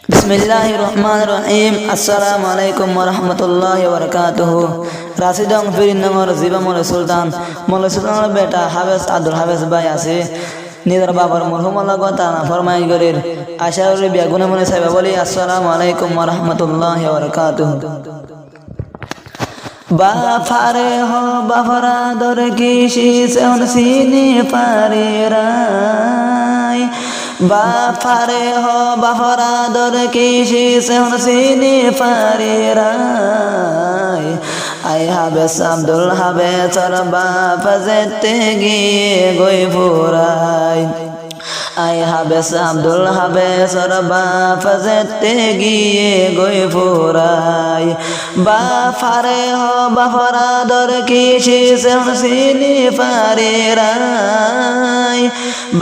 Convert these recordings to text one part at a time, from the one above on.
बिस्मिल्लाहिर रहमानिर रहीम अस्सलामु अलैकुम व रहमतुल्लाहि व बरकातुहू। राशिदों फिरिनंगर जीवा मोले सुल्तान बेटा हाफेज आब्दुल हाफेज भाई আছে निदर बाबर मरहुम अल्लाह को ताना फरमाई गरेर आशाउरी बिया गुने मुने साहिबा बोली अस्सलामु अलैकुम व रहमतुल्लाहि व बरकातुहू। बाफारे हो बाफरा दर किसी से सीने पारे राय बाफारे हो बाफरा दर किसी से सीने पारे राय आय हाफेज आब्दुल हाफेज और बाप जेते गिए गोई फुराय आय हाफेज आब्दुल हाफेज और बाप जेते गिए गोई फुराय बाफारे हो बाफरा दर किसी से सीने पारे राय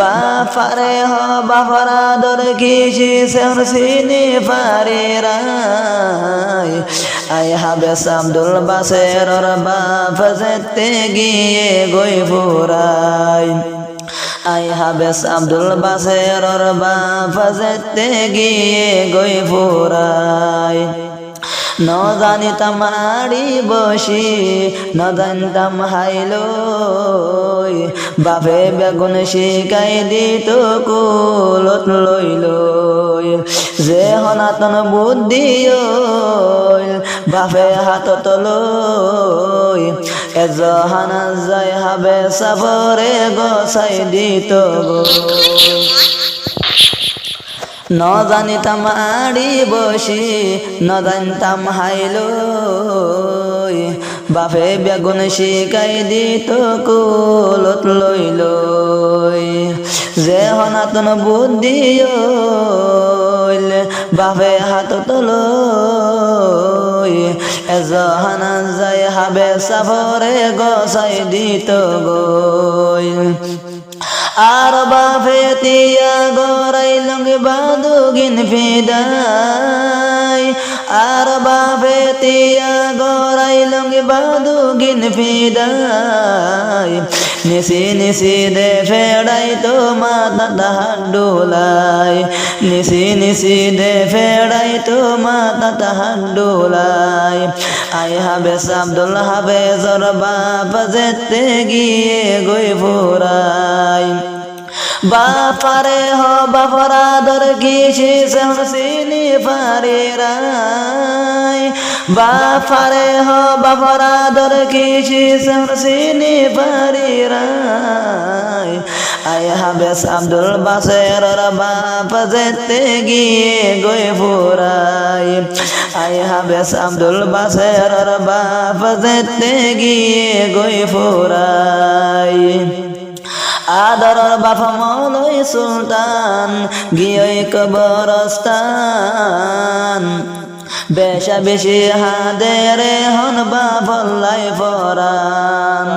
बाफारे हो बाफरा दर किसी से सीने पारे राय आय हाफेज आब्दुल बासेर और बाप जेते गिए गोई फुराय आय हाफेज आब्दुल बासेर और बाप जेते गिए गोई फुराय न जानिताम आड़ी बसी न जानताम हाइलई बापे बेगुन शिकाई दित कुलत लइलई जे हनातन बुद्धि बापे हाथत लई एजहाना जाय हाफेज साफरे गसाई दित न जानिताम आड़ी बसी न जानताम हाइलई बापे बेगुन शिकाई दित कुलत लइलई जे हनातन बुद्धि बापे हाथत लई एजहाना जाय हाफेज साफरे गसाई दित गई आर बापे तिया गराई लंग बादुगिन फिदाय आर बापे तिया गराई लंग बादुगिन फिदाय निसी निसी दे फेड़ाई तो माता तहडुलाई निसी निसी दे फेड़ाई तो माता तहडुलाई आय हाफेज आब्दुल हाफेज और बाप जेते गिए गोई फुराय बाफारे हो बाफरा दर किसी से सीने पारे राय बाफारे हो बाफरा दर किसी से सीने पारे राय आय हाफेज आब्दुल बासेर और बाप जेते गिए गोई फुराय आय हाफेज आब्दुल बासेर और बाप जेते गिए गोई फुराय आदर बाप मौलई सुल्तान गियोई कबरस्तान बेशा बेशी हादेरे हन बापल्लाई फरान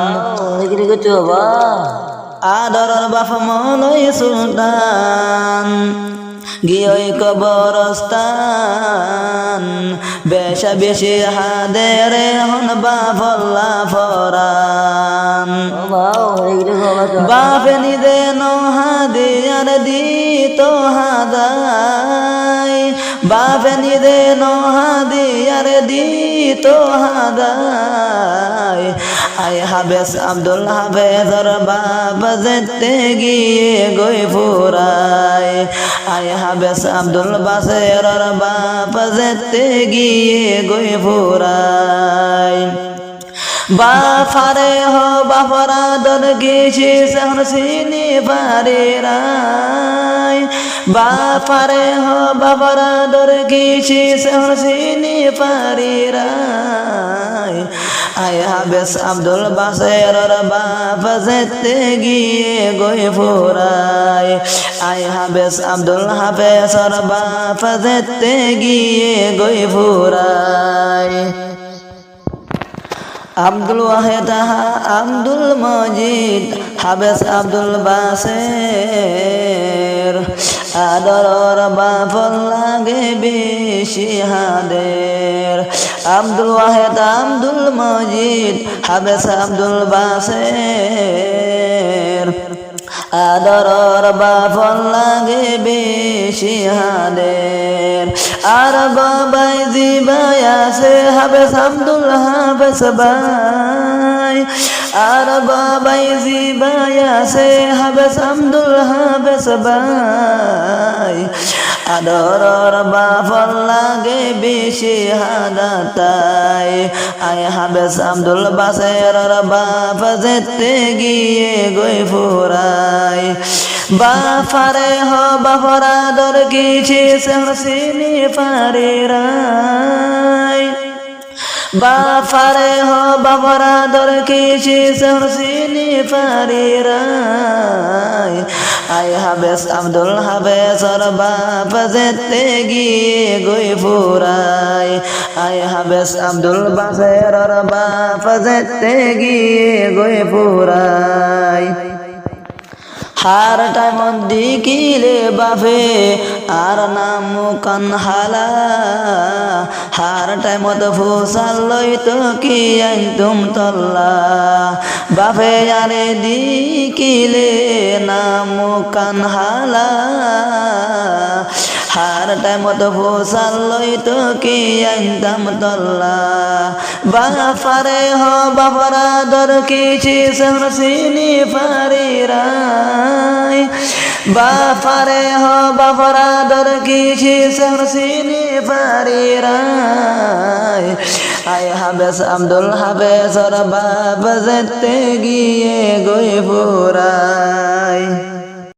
आदर बाप मौलई सुल्तान गियोई कबरस्तान बेशा बेशी हादेरे हन बापल्ला फरान बापे निदे नो हादियार दी तो हादाय बापे निदे नो हादियार दी तो हादाय आय हाफेज आब्दुल हाफेज और बाप जेते गिए गोई फुराय आय हाफेज आब्दुल बासेर और बाप जेते गिए गोई फुराय बाफारे हो बाफरा दर किसी से सीने पारे राय बाफारे हो बाफरा दर किसी से सीने पारे राय आय हाफेज आब्दुल बासेर और बाप जेते गिए गोई फुराय आय हाफेज आब्दुल हाफेज और बाप जेते गिए गोई फुराय आब्दुल वाहिद आब्दुल मजिद हाफेज आब्दुल बासेर आदर और बापल लागे बेशी हादेर आब्दुल वाहिद आब्दुल मजिद हाफेज आब्दुल बासेर আদরর বাফল লাগে বেশি হাদের আর বাবাই জিবাই আছে হাবেস আব্দুল হাবেস ভাই আর বাবাই জিবাই আছে হাবেস আব্দুল হাবেস ভাই আদরর বাফল লাগে বেশি হাদাতাই আয় হাবেস আব্দুল বাসেরর বাপ যেতে গিয়ে গই ফুরাই বাফারে হ বাফরা দর কিছু সেহসিনি পারিরাই বাফারে হ বাফরা দর কিছু সেহসিনি পারিরাই আয় হাবেস আব্দুল হাবেসর বাপ যেতে গিয়ে গই ফুরাই আয় হাবেস আব্দুল বাসেরর বাপ যেতে গিয়ে গই ফুরাই হার টাইম দিকিলে বাফে আর নাম কানহালা হার টাইম ফুসাল লইতো কি আইন তুম তল্লা বাফে আরে দিকিলে নাম কানহালা হার টাইম ফুসাল লইতো কি আইন তাম তল্লা বাফারে হ বাফরা দর কিছু সহসিনি পারিরাই বাফারে হ বাফরা দর কিছু সহসিনি পারিরাই আয় হাবেস আব্দুল হাবেসর বাপ যেতে গিয়ে গই ফুরাই।